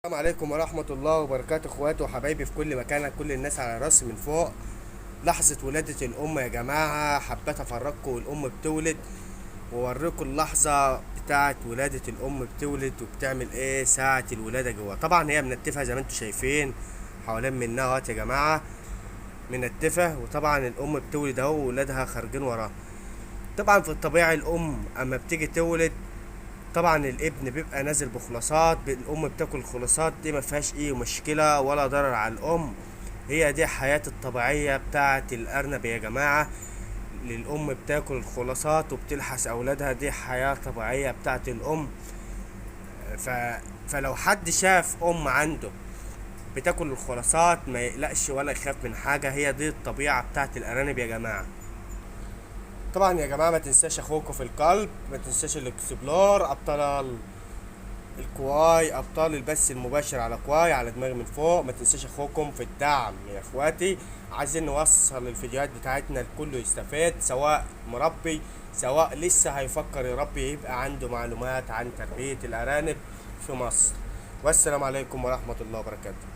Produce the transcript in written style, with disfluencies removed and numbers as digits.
السلام عليكم ورحمة الله وبركاته، اخواتي وحبايبي في كل مكان، كل الناس على راسي من فوق. لحظة ولادة الأم يا جماعة، حبيت أفرجكم والأم بتولد وأوريكم اللحظة بتاعة ولادة الأم بتولد وبتعمل إيه ساعة الولادة جوا. طبعا هي منتفة زي ما انتوا شايفين حوالين منها اهوت يا جماعة، منتفة. وطبعا الأم بتولد أهو وولادها خارجين وراها. طبعا في الطبيعي الأم أما بتيجي تولد طبعا الابن بيبقى نازل بخلاصات، الام بتاكل خلاصات، دي ما فيهاش اي مشكله ولا ضرر على الام. هي دي الحياه الطبيعيه بتاعه الارنب يا جماعه. الام بتاكل الخلاصات وبتلحس اولادها، دي حياه طبيعيه بتاعه الام. ف... فلو حد شاف ام عنده بتاكل الخلاصات ما يقلقش ولا يخاف من حاجه، هي دي الطبيعه بتاعه الارانب يا جماعه. طبعا يا جماعه ما تنساش اخوكم في القلب، ما تنساش الاكسبلور ابطال الكواي، ابطال البث المباشر على كواي على دماغي من فوق. ما تنساش اخوكم في الدعم يا اخواتي، عايزين نوصل الفيديوهات بتاعتنا الكل يستفاد، سواء مربي سواء لسه هيفكر يربي يبقى عنده معلومات عن تربية الارانب في مصر. والسلام عليكم ورحمة الله وبركاته.